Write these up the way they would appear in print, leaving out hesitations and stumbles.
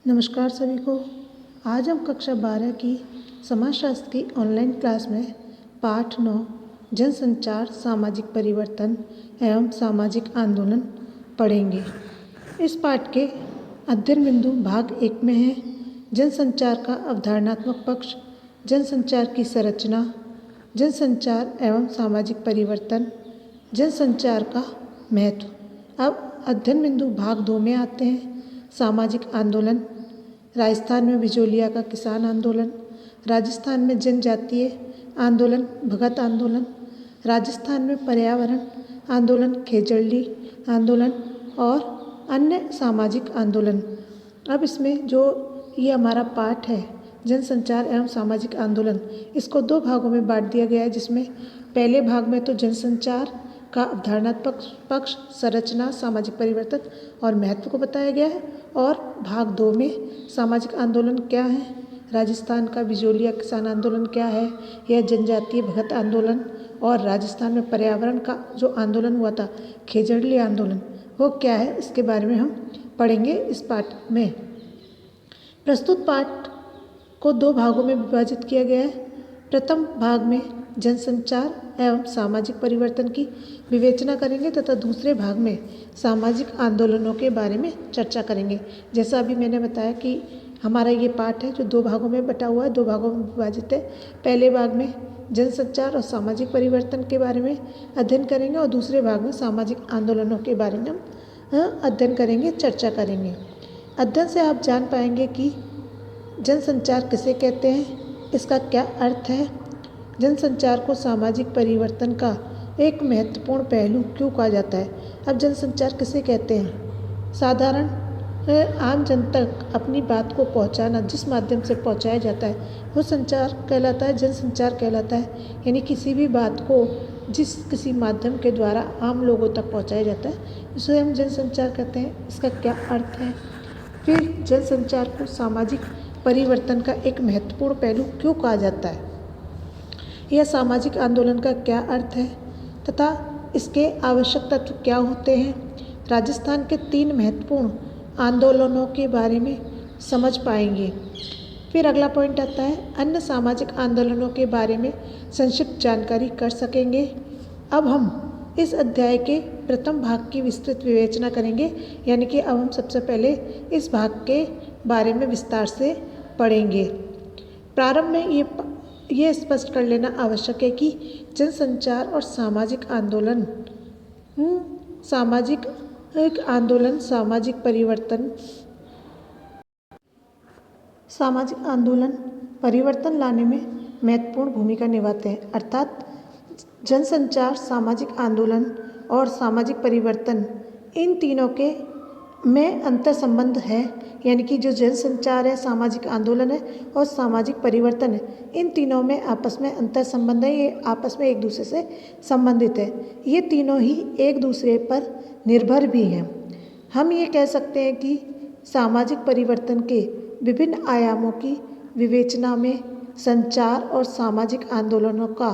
नमस्कार सभी को। आज हम कक्षा 12 की समाजशास्त्र की ऑनलाइन क्लास में पाठ 9 जनसंचार, सामाजिक परिवर्तन एवं सामाजिक आंदोलन पढ़ेंगे। इस पाठ के अध्ययन बिंदु भाग 1 में है जनसंचार का अवधारणात्मक पक्ष, जनसंचार की संरचना, जनसंचार एवं सामाजिक परिवर्तन, जनसंचार का महत्व। अब अध्ययन बिंदु भाग 2 में आते हैं। सामाजिक आंदोलन। राजस्थान में बिजोलिया का किसान आंदोलन, राजस्थान में जनजातीय आंदोलन भगत आंदोलन, राजस्थान में पर्यावरण आंदोलन खेजड़ली आंदोलन और अन्य सामाजिक आंदोलन। अब इसमें जो ये हमारा पाठ है जनसंचार एवं सामाजिक आंदोलन, इसको 2 भागों में बांट दिया गया है, जिसमें पहले भाग में तो जनसंचार का अवधारणात्मक पक्ष, संरचना, सामाजिक परिवर्तन और महत्व को बताया गया है, और भाग 2 में सामाजिक आंदोलन क्या है, राजस्थान का बिजोलिया किसान आंदोलन क्या है, यह जनजातीय भगत आंदोलन, और राजस्थान में पर्यावरण का जो आंदोलन हुआ था खेजड़ली आंदोलन, वो क्या है, इसके बारे में हम पढ़ेंगे इस पाठ में। प्रस्तुत पाठ को 2 भागों में विभाजित किया गया है। प्रथम भाग में जनसंचार एवं सामाजिक परिवर्तन की विवेचना करेंगे तथा दूसरे भाग में सामाजिक आंदोलनों के बारे में चर्चा करेंगे। जैसा अभी मैंने बताया कि हमारा ये पाठ है जो 2 भागों में बटा हुआ है, 2 भागों में विभाजित है। पहले भाग में जनसंचार और सामाजिक परिवर्तन के बारे में अध्ययन करेंगे और दूसरे भाग में सामाजिक आंदोलनों के बारे में हम अध्ययन करेंगे, चर्चा करेंगे। अध्ययन से आप जान पाएंगे कि जनसंचार किसे कहते हैं, इसका क्या अर्थ है, जनसंचार को सामाजिक परिवर्तन का एक महत्वपूर्ण पहलू क्यों कहा जाता है। अब जनसंचार किसे कहते हैं? साधारण आम जन तक अपनी बात को पहुंचाना, जिस माध्यम से पहुंचाया जाता है वो संचार कहलाता है, जनसंचार कहलाता है। यानी किसी भी बात को किसी माध्यम के द्वारा आम लोगों तक पहुंचाया जाता है, इसे हम जनसंचार कहते हैं। इसका क्या अर्थ है? फिर जनसंचार को सामाजिक परिवर्तन का एक महत्वपूर्ण पहलू क्यों कहा जाता है, यह सामाजिक आंदोलन का क्या अर्थ है तथा इसके आवश्यक तत्व क्या होते हैं। राजस्थान के 3 महत्वपूर्ण आंदोलनों के बारे में समझ पाएंगे। फिर अगला पॉइंट आता है अन्य सामाजिक आंदोलनों के बारे में संक्षिप्त जानकारी कर सकेंगे। अब हम इस अध्याय के प्रथम भाग की विस्तृत विवेचना करेंगे, यानी कि अब हम सबसे पहले इस भाग के बारे में विस्तार से पढ़ेंगे। प्रारंभ में ये स्पष्ट कर लेना आवश्यक है कि जनसंचार और सामाजिक आंदोलन, सामाजिक परिवर्तन लाने में महत्वपूर्ण भूमिका निभाते हैं। अर्थात जनसंचार, सामाजिक आंदोलन और सामाजिक परिवर्तन, इन तीनों के में अंतर संबंध है। यानी कि जो जनसंचार है, सामाजिक आंदोलन है और सामाजिक परिवर्तन है, इन तीनों में आपस में अंतर संबंध है। ये आपस में एक दूसरे से संबंधित है। ये तीनों ही एक दूसरे पर निर्भर भी हैं। हम ये कह सकते हैं कि सामाजिक परिवर्तन के विभिन्न आयामों की विवेचना में संचार और सामाजिक आंदोलनों का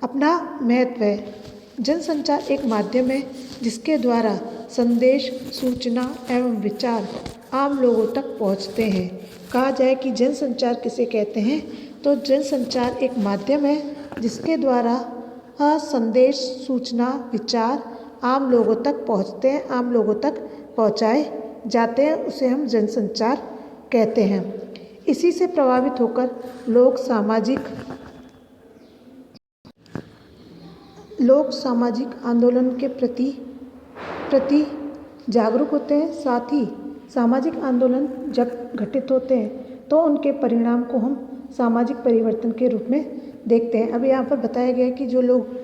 अपना महत्व है। जनसंचार एक माध्यम है जिसके द्वारा संदेश, सूचना एवं विचार आम लोगों तक पहुंचते हैं। कहा जाए कि जनसंचार किसे कहते हैं, तो जनसंचार एक माध्यम है जिसके द्वारा संदेश, सूचना, विचार आम लोगों तक पहुंचते हैं, आम लोगों तक पहुंचाए जाते हैं, उसे हम जनसंचार कहते हैं। इसी से प्रभावित होकर लोग सामाजिक आंदोलन के प्रति जागरूक होते हैं। साथ ही सामाजिक आंदोलन जब घटित होते हैं तो उनके परिणाम को हम सामाजिक परिवर्तन के रूप में देखते हैं। अब यहाँ पर बताया गया है कि जो लोग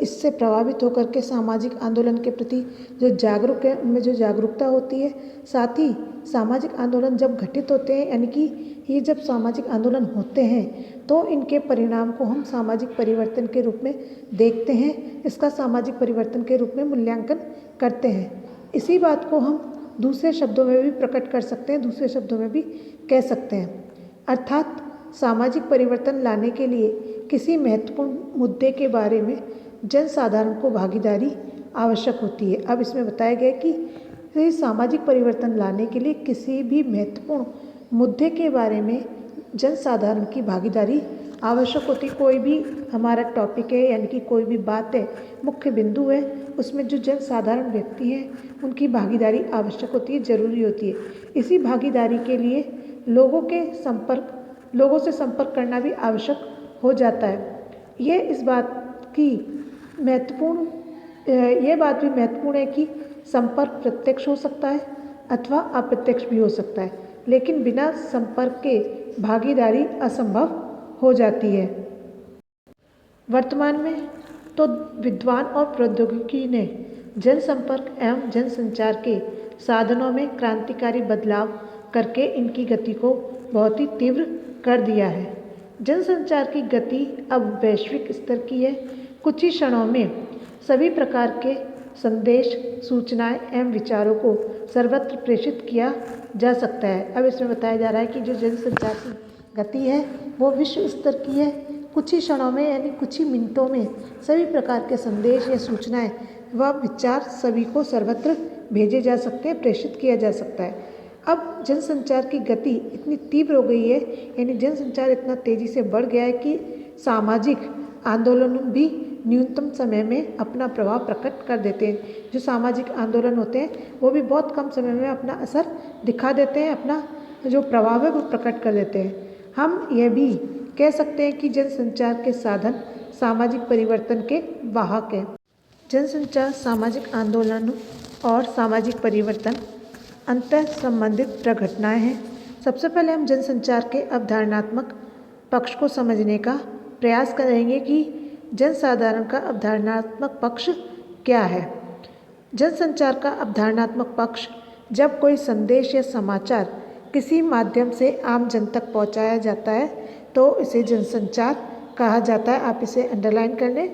इससे प्रभावित होकर के सामाजिक आंदोलन के प्रति जो जागरूक है, उनमें जो जागरूकता होती है। साथ ही सामाजिक आंदोलन जब घटित होते हैं, यानी कि ये जब सामाजिक आंदोलन होते हैं तो इनके परिणाम को हम सामाजिक परिवर्तन के रूप में देखते हैं, इसका सामाजिक परिवर्तन के रूप में मूल्यांकन करते हैं। इसी बात को हम दूसरे शब्दों में भी प्रकट कर सकते हैं, दूसरे शब्दों में भी कह सकते हैं। अर्थात सामाजिक परिवर्तन लाने के लिए किसी महत्वपूर्ण मुद्दे के बारे में जनसाधारण को भागीदारी आवश्यक होती है। अब इसमें बताया गया कि तो सामाजिक परिवर्तन लाने के लिए किसी भी महत्वपूर्ण मुद्दे के बारे में जनसाधारण की भागीदारी आवश्यक होती। कोई भी हमारा टॉपिक है यानी कि कोई भी बात है, मुख्य बिंदु है, उसमें जो जनसाधारण व्यक्ति हैं उनकी भागीदारी आवश्यक होती है, ज़रूरी होती है। इसी भागीदारी के लिए लोगों से संपर्क करना भी आवश्यक हो जाता है। ये बात भी महत्वपूर्ण है कि संपर्क प्रत्यक्ष हो सकता है अथवा अप्रत्यक्ष भी हो सकता है, लेकिन बिना संपर्क के भागीदारी असंभव हो जाती है। वर्तमान में तो विद्वान और प्रौद्योगिकी ने जनसंपर्क एवं जनसंचार के साधनों में क्रांतिकारी बदलाव करके इनकी गति को बहुत ही तीव्र कर दिया है। जनसंचार की गति अब वैश्विक स्तर की है। कुछ ही क्षणों में सभी प्रकार के संदेश, सूचनाएं एवं विचारों को सर्वत्र प्रेषित किया जा सकता है। अब इसमें बताया जा रहा है कि जो जनसंचार की गति है वो विश्व स्तर की है। कुछ ही क्षणों में यानी कुछ ही मिनटों में सभी प्रकार के संदेश या सूचनाएं व विचार सभी को सर्वत्र भेजे जा सकते हैं, प्रेषित किया जा सकता है। अब जनसंचार की गति इतनी तीव्र हो गई है, यानी जनसंचार इतना तेज़ी से बढ़ गया है कि सामाजिक आंदोलन भी न्यूनतम समय में अपना प्रभाव प्रकट कर देते हैं। जो सामाजिक आंदोलन होते हैं वो भी बहुत कम समय में अपना असर दिखा देते हैं, अपना जो प्रभाव है वो प्रकट कर देते हैं। हम यह भी कह सकते हैं कि जनसंचार के साधन सामाजिक परिवर्तन के वाहक हैं। जनसंचार सामाजिक आंदोलन और सामाजिक परिवर्तन अंतः संबंधित प्रघटनाएं हैं। सबसे पहले हम जनसंचार के अवधारणात्मक पक्ष को समझने का प्रयास करेंगे कि जनसाधारण का अवधारणात्मक पक्ष क्या है। जनसंचार का अवधारणात्मक पक्ष जब कोई संदेश या समाचार किसी माध्यम से आम जन तक पहुंचाया जाता है तो इसे जनसंचार कहा जाता है। आप इसे अंडरलाइन कर लें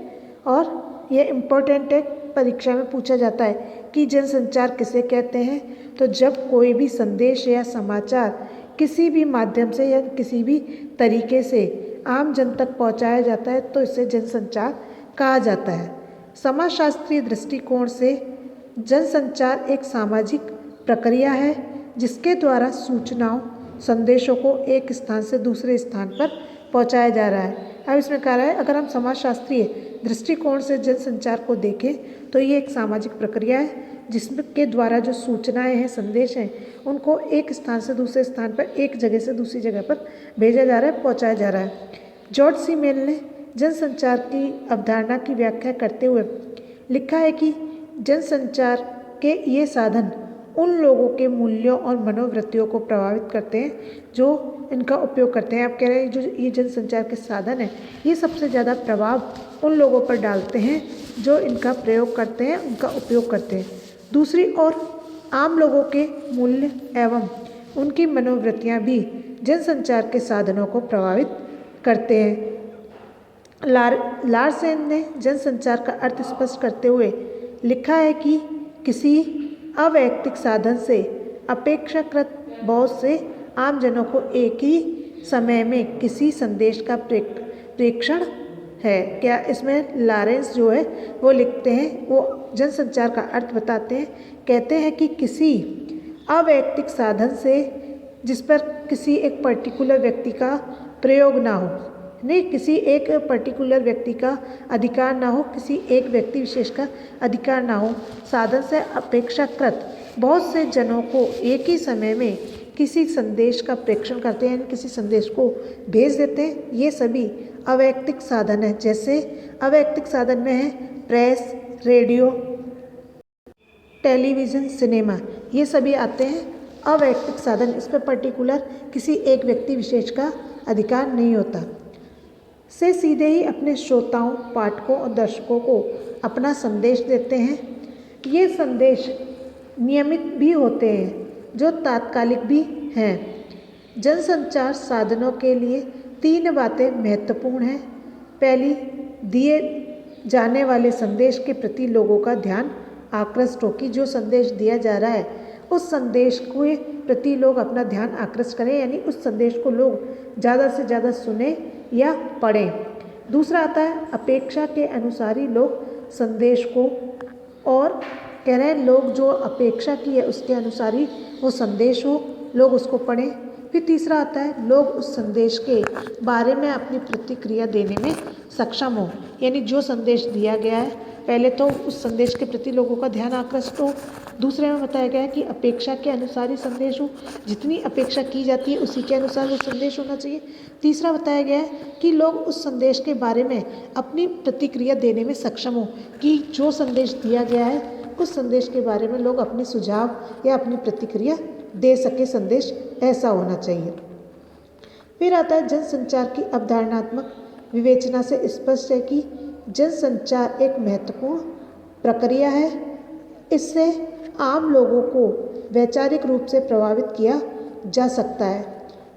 और यह इम्पोर्टेंट है, परीक्षा में पूछा जाता है कि जनसंचार किसे कहते हैं। तो जब कोई भी संदेश या समाचार किसी भी माध्यम से या किसी भी तरीके से आम जन तक पहुंचाया जाता है तो इसे जनसंचार कहा जाता है। समाजशास्त्रीय दृष्टिकोण से जनसंचार एक सामाजिक प्रक्रिया है जिसके द्वारा सूचनाओं, संदेशों को एक स्थान से दूसरे स्थान पर पहुंचाया जा रहा है। अब इसमें कहा है अगर हम समाजशास्त्रीय दृष्टिकोण से जनसंचार को देखें तो ये एक सामाजिक प्रक्रिया है जिसके द्वारा जो सूचनाएं हैं, संदेश हैं, उनको एक स्थान से दूसरे स्थान पर, एक जगह से दूसरी जगह पर भेजा जा रहा है, पहुंचाया जा रहा है। जॉर्ज सी मेल ने जनसंचार की अवधारणा की व्याख्या करते हुए लिखा है कि जनसंचार के ये साधन उन लोगों के मूल्यों और मनोवृत्तियों को प्रभावित करते हैं जो इनका उपयोग करते हैं। आप कह रहे हैं जो ये जनसंचार के साधन हैं ये सबसे ज़्यादा प्रभाव उन लोगों पर डालते हैं जो इनका प्रयोग करते हैं, उनका उपयोग करते हैं। दूसरी ओर आम लोगों के मूल्य एवं उनकी मनोवृत्तियाँ भी जनसंचार के साधनों को प्रभावित करते हैं। लार्सेन ने जनसंचार का अर्थ स्पष्ट करते हुए लिखा है कि किसी अवैयक्तिक साधन से अपेक्षाकृत बहुत से आम जनों को एक ही समय में किसी संदेश का प्रेषण है। क्या इसमें लॉरेंस जो है वो लिखते हैं, वो जनसंचार का अर्थ बताते हैं, कहते हैं कि किसी अवैयक्तिक साधन से जिस पर किसी एक पर्टिकुलर व्यक्ति का प्रयोग ना हो, नहीं किसी एक पर्टिकुलर व्यक्ति का अधिकार ना हो, किसी एक व्यक्ति विशेष का अधिकार ना हो, साधन से अपेक्षाकृत बहुत से जनों को एक ही समय में किसी संदेश का प्रेषण करते हैं, किसी संदेश को भेज देते हैं, ये सभी अवैयक्तिक साधन है। जैसे अवैयक्तिक साधन में है प्रेस, रेडियो, टेलीविज़न, सिनेमा, ये सभी आते हैं अवैयक्तिक साधन। इस पर पर्टिकुलर किसी एक व्यक्ति विशेष का अधिकार नहीं होता। से सीधे ही अपने श्रोताओं, पाठकों और दर्शकों को अपना संदेश देते हैं। ये संदेश नियमित भी होते हैं जो तात्कालिक भी हैं। जनसंचार साधनों के लिए 3 बातें महत्वपूर्ण हैं। पहली, दिए जाने वाले संदेश के प्रति लोगों का ध्यान आकृष्ट हो कि जो संदेश दिया जा रहा है उस संदेश के प्रति लोग अपना ध्यान आकृष्ट करें, यानी उस संदेश को लोग ज़्यादा से ज़्यादा सुने या पढ़ें। दूसरा आता है अपेक्षा के अनुसार ही लोग संदेश को और कह रहे हैं लोग जो अपेक्षा की है उसके अनुसार ही वो संदेश हो, लोग उसको पढ़ें। फिर तीसरा आता है लोग उस संदेश के बारे में अपनी प्रतिक्रिया देने में सक्षम हो, यानी जो संदेश दिया गया है पहले तो उस संदेश के प्रति लोगों का ध्यान आकृष्ट हो। दूसरे में बताया गया है कि अपेक्षा के अनुसार ही संदेश हो, जितनी अपेक्षा की जाती है उसी के अनुसार वो संदेश होना चाहिए। तीसरा बताया गया है कि लोग उस संदेश के बारे में अपनी प्रतिक्रिया देने में सक्षम हो, कि जो संदेश दिया गया है उस संदेश के बारे में लोग अपने सुझाव या अपनी प्रतिक्रिया दे सके, संदेश ऐसा होना चाहिए। फिर आता है जनसंचार की अवधारणात्मक विवेचना से स्पष्ट है कि जनसंचार एक महत्वपूर्ण प्रक्रिया है। इससे आम लोगों को वैचारिक रूप से प्रभावित किया जा सकता है,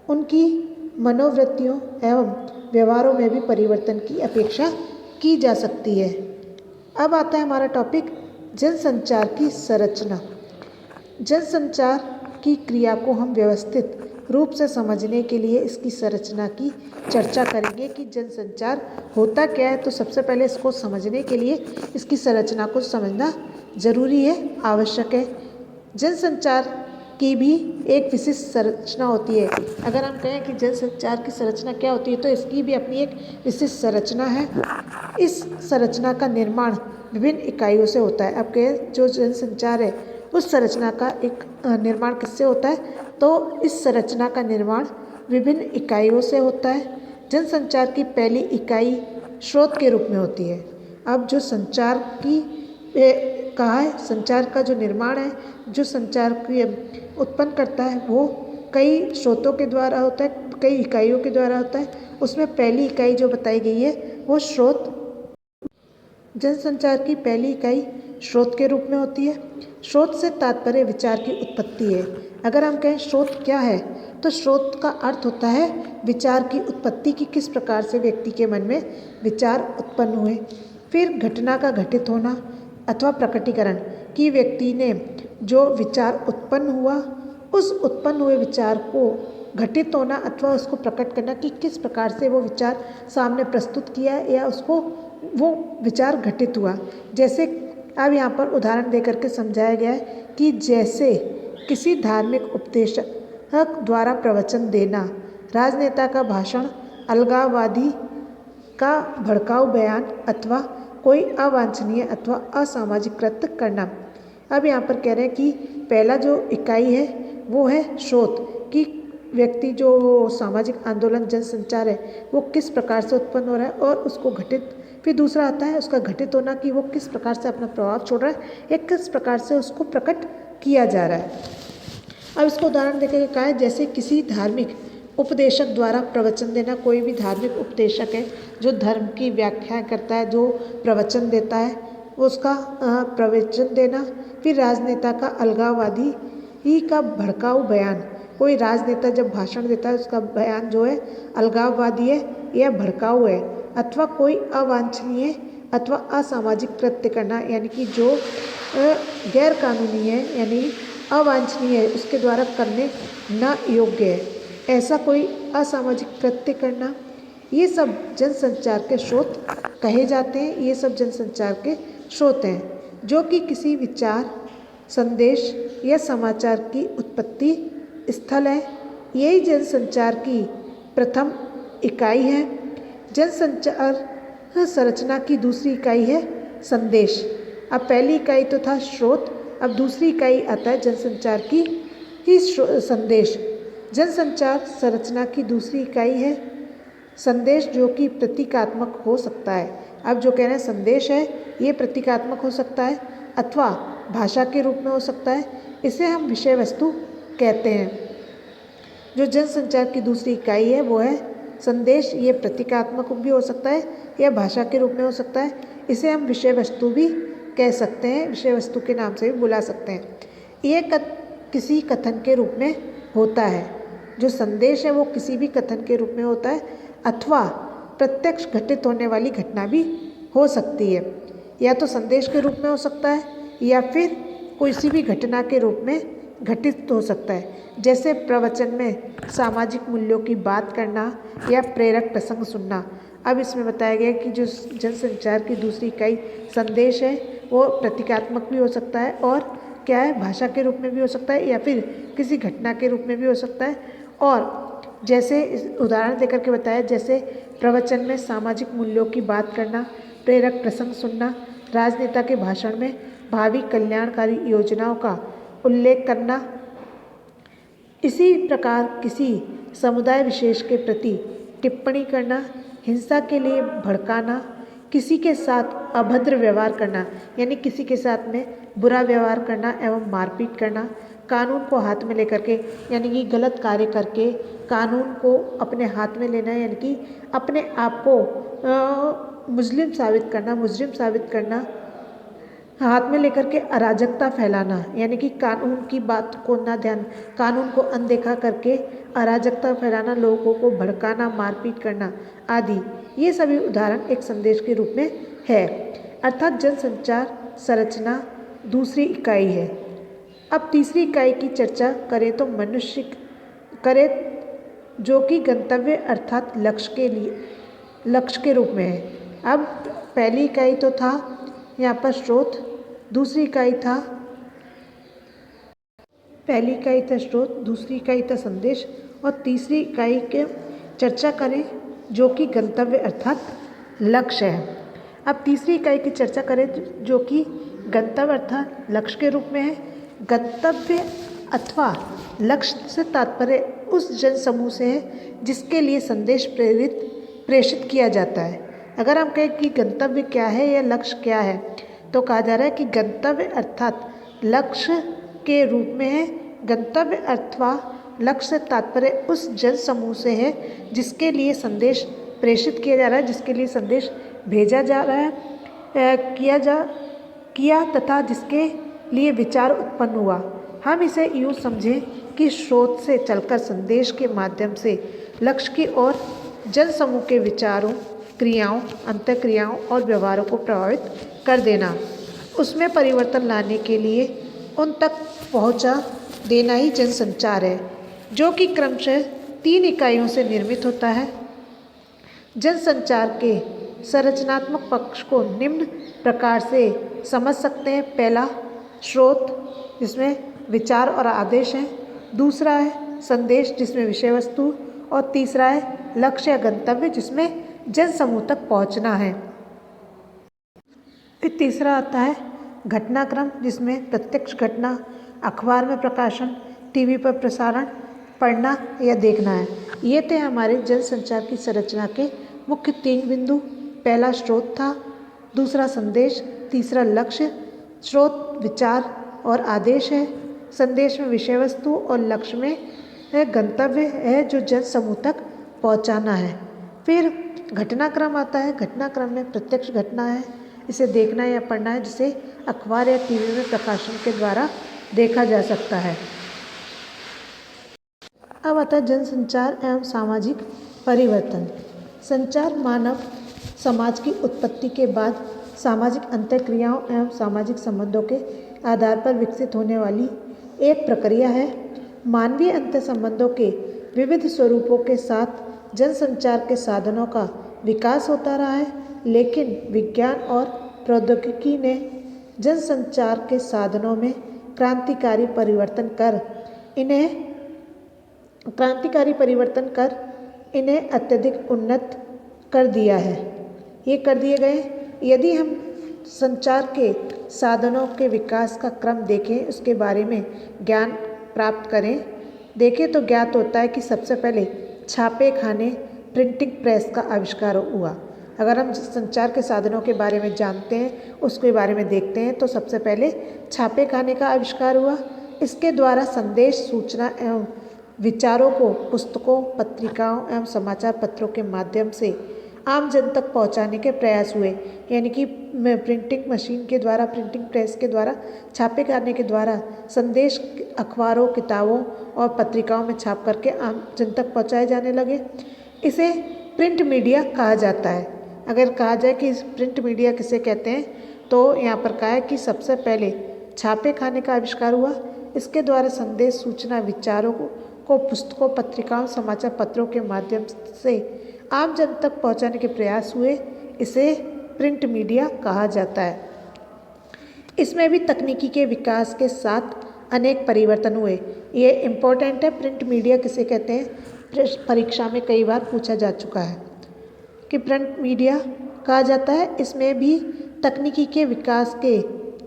उनकी मनोवृत्तियों एवं व्यवहारों में भी परिवर्तन की अपेक्षा की जा सकती है। अब आता है हमारा टॉपिक जनसंचार की संरचना। जनसंचार की क्रिया को हम व्यवस्थित रूप से समझने के लिए इसकी संरचना की चर्चा करेंगे कि जनसंचार होता क्या है। तो सबसे पहले इसको समझने के लिए इसकी संरचना को समझना जरूरी है, आवश्यक है। जनसंचार की भी एक विशिष्ट संरचना होती है। अगर हम कहें कि जनसंचार की संरचना क्या होती है तो इसकी भी अपनी एक विशिष्ट संरचना है। इस संरचना का निर्माण विभिन्न इकाइयों से होता है। अब कहें जो जनसंचार है उस संरचना का एक निर्माण किससे होता है, तो इस संरचना का निर्माण विभिन्न इकाइयों से होता है। जनसंचार की पहली इकाई स्रोत के रूप में होती है। अब जो संचार की कहा है, संचार का जो निर्माण है, जो संचार की उत्पन्न करता है वो कई स्रोतों के द्वारा होता है, कई इकाइयों के द्वारा होता है। उसमें पहली इकाई जो बताई गई है वो स्रोत, जनसंचार की पहली इकाई स्रोत के रूप में होती है। स्रोत से तात्पर्य विचार की उत्पत्ति है। अगर हम कहें स्रोत क्या है तो स्रोत का अर्थ होता है विचार की उत्पत्ति, की किस प्रकार से व्यक्ति के मन में विचार उत्पन्न हुए। फिर घटना का घटित होना अथवा प्रकटीकरण, कि व्यक्ति ने जो विचार उत्पन्न हुआ उस उत्पन्न हुए विचार को घटित होना अथवा उसको प्रकट करना, कि किस प्रकार से वो विचार सामने प्रस्तुत किया या उसको वो विचार घटित हुआ। जैसे अब यहाँ पर उदाहरण देकर के समझाया गया है कि जैसे किसी धार्मिक उपदेशक द्वारा प्रवचन देना, राजनेता का भाषण, अलगाववादी का भड़काऊ बयान अथवा कोई अवांछनीय अथवा असामाजिक कृत्य करना। अब यहाँ पर कह रहे हैं कि पहला जो इकाई है वो है स्रोत, कि व्यक्ति जो सामाजिक आंदोलन जनसंचार है वो किस प्रकार से उत्पन्न हो रहा है और उसको घटित। फिर दूसरा आता है उसका घटित होना, कि वो किस प्रकार से अपना प्रभाव छोड़ रहा है या किस प्रकार से उसको प्रकट किया जा रहा है। अब इसको उदाहरण देकर कहा है जैसे किसी धार्मिक उपदेशक द्वारा प्रवचन देना, कोई भी धार्मिक उपदेशक है जो धर्म की व्याख्या करता है, जो प्रवचन देता है, उसका प्रवचन देना। फिर राजनेता का अलगाववादी ही का भड़काऊ बयान, कोई राजनेता जब भाषण देता है उसका बयान जो है अलगाववादी है या भड़काऊ है, अथवा कोई अवांछनीय अथवा असामाजिक कृत्य करना, यानी कि जो गैर कानूनी है यानी अवांछनीय है, उसके द्वारा करने न योग्य है, ऐसा कोई असामाजिक कृत्य करना। ये सब जनसंचार के स्रोत कहे जाते हैं। ये सब जनसंचार के स्रोत हैं जो कि किसी विचार, संदेश या समाचार की उत्पत्ति स्थल है। यही जनसंचार की प्रथम इकाई है। जनसंचार संरचना की दूसरी इकाई है संदेश। अब पहली इकाई तो था स्रोत, अब दूसरी इकाई आता है जनसंचार की ही संदेश। जनसंचार संरचना की दूसरी इकाई है संदेश, जो कि प्रतीकात्मक हो सकता है। अब जो कह रहे हैं संदेश है ये प्रतीकात्मक हो सकता है अथवा भाषा के रूप में हो सकता है, इसे हम विषय वस्तु कहते हैं। जो जनसंचार की दूसरी इकाई है वो है संदेश, ये प्रतीकात्मक भी हो सकता है या भाषा के रूप में हो सकता है, इसे हम विषय वस्तु भी कह सकते हैं, विषय वस्तु के नाम से भी बुला सकते हैं। ये किसी कथन के रूप में होता है। जो संदेश है वो किसी भी कथन के रूप में होता है अथवा प्रत्यक्ष घटित होने वाली घटना भी हो सकती है। या तो संदेश के रूप में हो सकता है या फिर किसी भी घटना के रूप में घटित हो सकता है। जैसे प्रवचन में सामाजिक मूल्यों की बात करना या प्रेरक प्रसंग सुनना। अब इसमें बताया गया कि जो जनसंचार की दूसरी इकाई संदेश है वो प्रतीकात्मक भी हो सकता है और क्या है, भाषा के रूप में भी हो सकता है या फिर किसी घटना के रूप में भी हो सकता है। और जैसे उदाहरण देकर के बताया, जैसे प्रवचन में सामाजिक मूल्यों की बात करना, प्रेरक प्रसंग सुनना, राजनेता के भाषण में भावी कल्याणकारी योजनाओं का उल्लेख करना। इसी प्रकार किसी समुदाय विशेष के प्रति टिप्पणी करना, हिंसा के लिए भड़काना, किसी के साथ अभद्र व्यवहार करना यानी किसी के साथ में बुरा व्यवहार करना एवं मारपीट करना, कानून को हाथ में लेकर के यानी कि गलत कार्य करके कानून को अपने हाथ में लेना यानी कि अपने आप को मुजरिम साबित करना, हाथ में लेकर के अराजकता फैलाना यानी कि कानून की बात को ना ध्यान, कानून को अनदेखा करके अराजकता फैलाना, लोगों को भड़काना, मारपीट करना आदि, ये सभी उदाहरण एक संदेश के रूप में है। अर्थात जनसंचार संरचना दूसरी इकाई है। अब तीसरी इकाई की चर्चा करें तो मनुष्य करें जो कि गंतव्य अर्थात लक्ष्य के रूप में है। अब पहली इकाई तो था यहाँ पर स्रोत, दूसरी इकाई था स्रोत, दूसरी इकाई था संदेश और तीसरी इकाई के चर्चा करें जो कि गंतव्य अर्थात लक्ष्य है। अब तीसरी इकाई की चर्चा करें जो कि गंतव्य अर्थात लक्ष्य के रूप में है। गंतव्य अथवा लक्ष्य से तात्पर्य उस जन समूह से है जिसके लिए संदेश प्रेषित किया जाता है। अगर हम कहें कि गंतव्य क्या है या लक्ष्य क्या है तो कहा जा रहा है कि गंतव्य अर्थात लक्ष्य के रूप में है। गंतव्य अथवा लक्ष्य से तात्पर्य उस जन समूह से है जिसके लिए संदेश प्रेषित किया जा रहा है, जिसके लिए संदेश भेजा जा रहा है, किया तथा जिसके लिए विचार उत्पन्न हुआ। हम इसे यूँ समझें कि स्रोत से चलकर संदेश के माध्यम से लक्ष्य की ओर जन समूह के विचारों, क्रियाओं, अंतःक्रियाओं और व्यवहारों को प्रभावित कर देना, उसमें परिवर्तन लाने के लिए उन तक पहुंचा देना ही जनसंचार है, जो कि क्रमशः 3 इकाइयों से निर्मित होता है। जनसंचार के संरचनात्मक पक्ष को निम्न प्रकार से समझ सकते हैं। पहला स्रोत जिसमें विचार और आदेश हैं, दूसरा है संदेश जिसमें विषय वस्तु और तीसरा है लक्ष्य या गंतव्य जिसमें जन समूह तक पहुंचना है। फिर तीसरा आता है घटनाक्रम जिसमें प्रत्यक्ष घटना, अखबार में प्रकाशन, टीवी पर प्रसारण, पढ़ना या देखना है। ये थे हमारे जनसंचार की संरचना के मुख्य 3 बिंदु। पहला स्रोत था, दूसरा संदेश, तीसरा लक्ष्य। स्रोत विचार और आदेश है, संदेश में विषय वस्तु और लक्ष्य में गंतव्य है जो जन समूह तक पहुंचाना है। फिर घटनाक्रम आता है। घटनाक्रम में प्रत्यक्ष घटना है, इसे देखना या पढ़ना है, जिसे अखबार या टीवी में प्रकाशन के द्वारा देखा जा सकता है। अब आता है जनसंचार एवं सामाजिक परिवर्तन। संचार मानव समाज की उत्पत्ति के बाद सामाजिक अंतःक्रियाओं एवं सामाजिक संबंधों के आधार पर विकसित होने वाली एक प्रक्रिया है। मानवीय अंतर संबंधों के विविध स्वरूपों के साथ जनसंचार के साधनों का विकास होता रहा है, लेकिन विज्ञान और प्रौद्योगिकी ने जनसंचार के साधनों में क्रांतिकारी परिवर्तन कर इन्हें अत्यधिक उन्नत कर दिया है। ये कर दिए गए। यदि हम संचार के साधनों के विकास का क्रम देखें, उसके बारे में ज्ञान प्राप्त देखें तो ज्ञात होता है कि सबसे पहले छापे खाने प्रिंटिंग प्रेस का आविष्कार हुआ। अगर हम संचार के साधनों के बारे में जानते हैं, उसके बारे में देखते हैं तो सबसे पहले छापे खाने का आविष्कार हुआ। इसके द्वारा संदेश, सूचना एवं विचारों को पुस्तकों, पत्रिकाओं एवं समाचार पत्रों के माध्यम से आम जन तक पहुंचाने के प्रयास हुए। यानी कि प्रिंटिंग मशीन के द्वारा, प्रिंटिंग प्रेस के द्वारा, छापे खाने के द्वारा संदेश अखबारों, किताबों और पत्रिकाओं में छाप करके आम जन तक पहुंचाए जाने लगे। इसे प्रिंट मीडिया कहा जाता है। अगर कहा जाए कि प्रिंट मीडिया किसे कहते हैं तो यहाँ पर कहा है कि सबसे पहले छापे खाने का आविष्कार हुआ। इसके द्वारा संदेश, सूचना, विचारों को पुस्तकों, पत्रिकाओं, समाचार पत्रों के माध्यम से आम जन तक पहुंचाने के प्रयास हुए। इसे प्रिंट मीडिया कहा जाता है। इसमें भी तकनीकी के विकास के साथ अनेक परिवर्तन हुए। ये इम्पोर्टेंट है, प्रिंट मीडिया किसे कहते हैं, परीक्षा में कई बार पूछा जा चुका है कि प्रिंट मीडिया कहा जाता है। इसमें भी तकनीकी के विकास के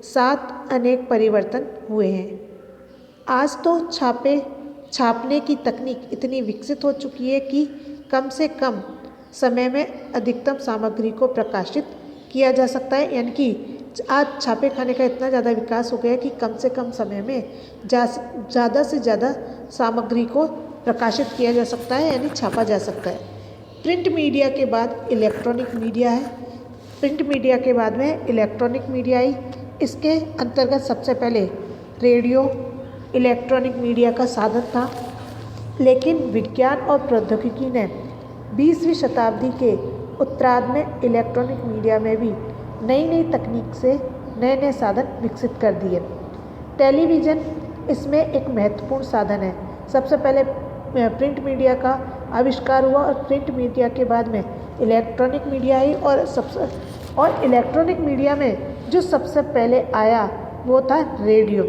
साथ अनेक परिवर्तन हुए हैं। आज तो छापने की तकनीक इतनी विकसित हो चुकी है कि कम से कम समय में अधिकतम सामग्री को प्रकाशित किया जा सकता है। यानी कि आज छापे खाने का इतना ज़्यादा विकास हो गया है कि कम से कम समय में ज़्यादा से ज़्यादा सामग्री को प्रकाशित किया जा सकता है, यानी छापा जा सकता है। प्रिंट मीडिया के बाद इलेक्ट्रॉनिक मीडिया है। प्रिंट मीडिया के बाद में इलेक्ट्रॉनिक मीडिया आई। इसके अंतर्गत सबसे पहले रेडियो इलेक्ट्रॉनिक मीडिया का साधन था, लेकिन विज्ञान और प्रौद्योगिकी ने 20वीं शताब्दी के उत्तरार्ध में इलेक्ट्रॉनिक मीडिया में भी नई नई तकनीक से नए नए साधन विकसित कर दिए। टेलीविज़न इसमें एक महत्वपूर्ण साधन है। सबसे पहले प्रिंट मीडिया का आविष्कार हुआ और प्रिंट मीडिया के बाद में इलेक्ट्रॉनिक मीडिया आई और इलेक्ट्रॉनिक मीडिया में जो सबसे पहले आया वो था रेडियो।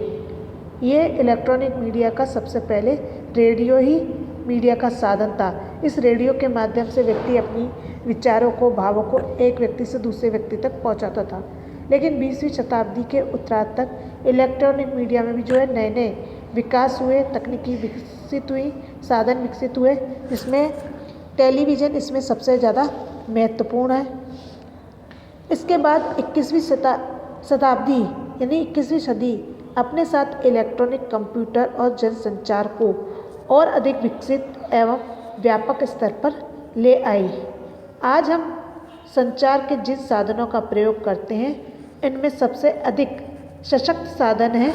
ये इलेक्ट्रॉनिक मीडिया का सबसे पहले रेडियो ही मीडिया का साधन था। इस रेडियो के माध्यम से व्यक्ति अपनी विचारों को, भावों को एक व्यक्ति से दूसरे व्यक्ति तक पहुंचाता था। लेकिन 20वीं शताब्दी के उत्तरार्ध तक इलेक्ट्रॉनिक मीडिया में भी जो है नए नए विकास हुए, तकनीकी विकसित हुई, साधन विकसित हुए, जिसमें टेलीविज़न इसमें सबसे ज़्यादा महत्वपूर्ण है। इसके बाद 21वीं शताब्दी यानी 21वीं सदी अपने साथ इलेक्ट्रॉनिक कंप्यूटर और जनसंचार को और अधिक विकसित एवं व्यापक स्तर पर ले आई। आज हम संचार के जिन साधनों का प्रयोग करते हैं, इनमें सबसे अधिक सशक्त साधन है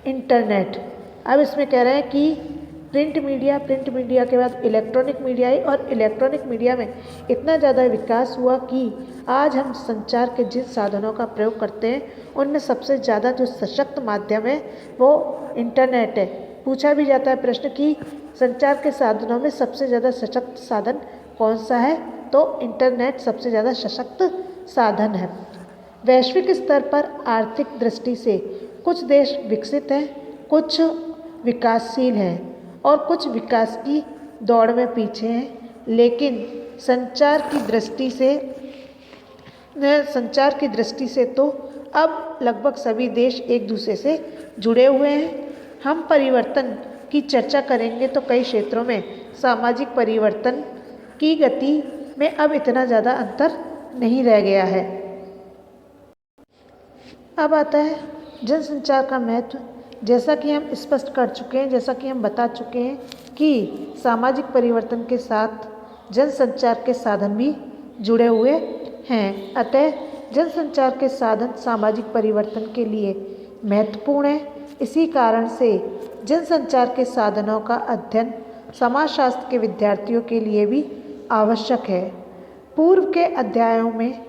इंटरनेट। अब इसमें कह रहे हैं कि प्रिंट मीडिया के बाद इलेक्ट्रॉनिक मीडिया आई और इलेक्ट्रॉनिक मीडिया में इतना ज़्यादा विकास हुआ कि आज हम संचार के जिन साधनों का प्रयोग करते हैं, उनमें सबसे ज़्यादा जो सशक्त माध्यम है वो इंटरनेट है। पूछा भी जाता है प्रश्न कि संचार के साधनों में सबसे ज़्यादा सशक्त साधन कौन सा है, तो इंटरनेट सबसे ज़्यादा सशक्त साधन है। वैश्विक स्तर पर आर्थिक दृष्टि से कुछ देश विकसित हैं, कुछ विकासशील हैं और कुछ विकास की दौड़ में पीछे हैं। लेकिन संचार की दृष्टि से तो अब लगभग सभी देश एक दूसरे से जुड़े हुए हैं। हम परिवर्तन की चर्चा करेंगे तो कई क्षेत्रों में सामाजिक परिवर्तन की गति में अब इतना ज़्यादा अंतर नहीं रह गया है। अब आता है जनसंचार का महत्व। जैसा कि हम स्पष्ट कर चुके हैं, जैसा कि हम बता चुके हैं कि सामाजिक परिवर्तन के साथ जनसंचार के साधन भी जुड़े हुए हैं। अतः जनसंचार के साधन सामाजिक परिवर्तन के लिए महत्वपूर्ण है। इसी कारण से जनसंचार के साधनों का अध्ययन समाजशास्त्र के विद्यार्थियों के लिए भी आवश्यक है। पूर्व के अध्यायों में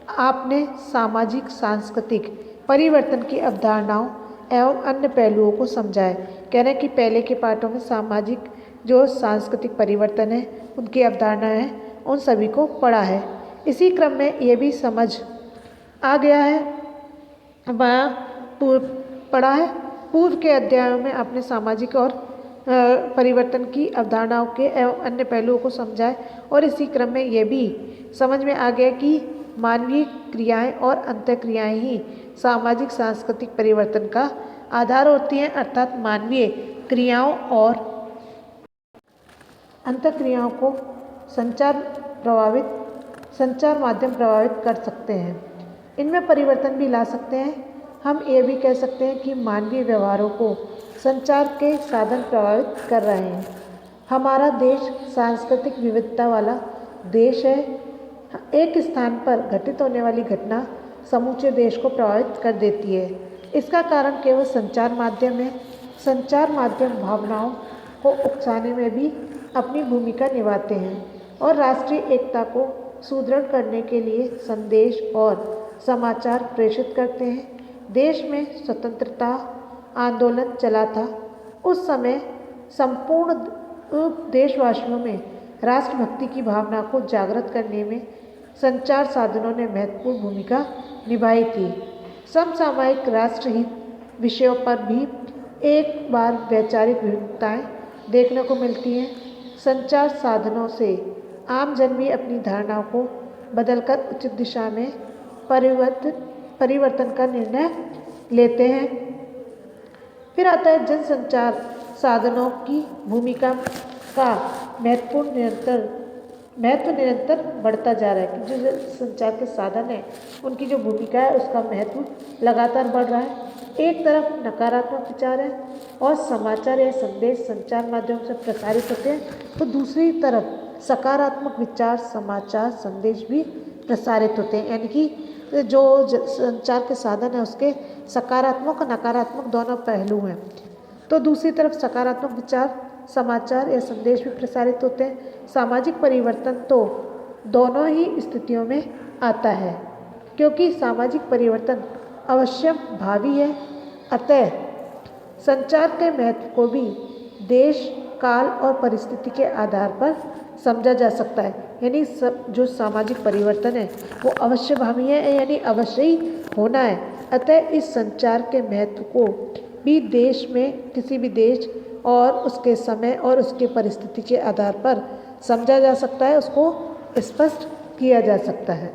आपने सामाजिक सांस्कृतिक परिवर्तन की अवधारणाओं एवं अन्य पहलुओं को समझा है। कह रहे हैं कि पहले के पाठों में सामाजिक जो सांस्कृतिक परिवर्तन है, उनकी अवधारणाएं हैं, उन सभी को पढ़ा है। इसी क्रम में ये भी समझ आ गया है, पढ़ा है। पूर्व के अध्यायों में आपने सामाजिक और परिवर्तन की अवधारणाओं के एवं अन्य पहलुओं को समझा है और इसी क्रम में ये भी समझ में आ गया कि मानवीय क्रियाएं और अंतःक्रियाएं ही सामाजिक सांस्कृतिक परिवर्तन का आधार होती हैं। अर्थात मानवीय क्रियाओं और अंतःक्रियाओं को संचार माध्यम प्रभावित कर सकते हैं, इनमें परिवर्तन भी ला सकते हैं। हम ये भी कह सकते हैं कि मानवीय व्यवहारों को संचार के साधन प्रभावित कर रहे हैं। हमारा देश सांस्कृतिक विविधता वाला देश है। एक स्थान पर घटित होने वाली घटना समूचे देश को प्रभावित कर देती है। इसका कारण केवल संचार माध्यम है। संचार माध्यम भावनाओं को उकसाने में भी अपनी भूमिका निभाते हैं और राष्ट्रीय एकता को सुदृढ़ करने के लिए संदेश और समाचार प्रेषित करते हैं। देश में स्वतंत्रता आंदोलन चला था, उस समय संपूर्ण देशवासियों में राष्ट्रभक्ति की भावना को जागृत करने में संचार साधनों ने महत्वपूर्ण भूमिका निभाई थी। समसामयिक राष्ट्रहित विषयों पर भी एक बार वैचारिक विविधताएं देखने को मिलती हैं। संचार साधनों से आम जन भी अपनी धारणाओं को बदलकर उचित दिशा में परिवर्तन का निर्णय लेते हैं। फिर आता है जनसंचार साधनों की भूमिका का महत्व निरंतर बढ़ता जा रहा है कि जो संचार के साधन है उनकी जो भूमिका है उसका महत्व लगातार बढ़ रहा है। एक तरफ नकारात्मक विचार है और समाचार या संदेश संचार माध्यम से प्रसारित होते हैं, तो दूसरी तरफ सकारात्मक विचार समाचार संदेश भी प्रसारित होते हैं। यानी कि जो संचार के साधन है उसके सकारात्मक और नकारात्मक दोनों पहलू हैं। तो दूसरी तरफ सकारात्मक विचार समाचार या संदेश भी प्रसारित होते हैं। सामाजिक परिवर्तन तो दोनों ही स्थितियों में आता है, क्योंकि सामाजिक परिवर्तन अवश्य भावी है। अतः संचार के महत्व को भी देश काल और परिस्थिति के आधार पर समझा जा सकता है। यानी जो सामाजिक परिवर्तन है वो अवश्य भावी है, यानी अवश्य ही होना है। अतः इस संचार के महत्व को भी देश में किसी भी देश और उसके समय और उसके परिस्थिति के आधार पर समझा जा सकता है, उसको स्पष्ट किया जा सकता है।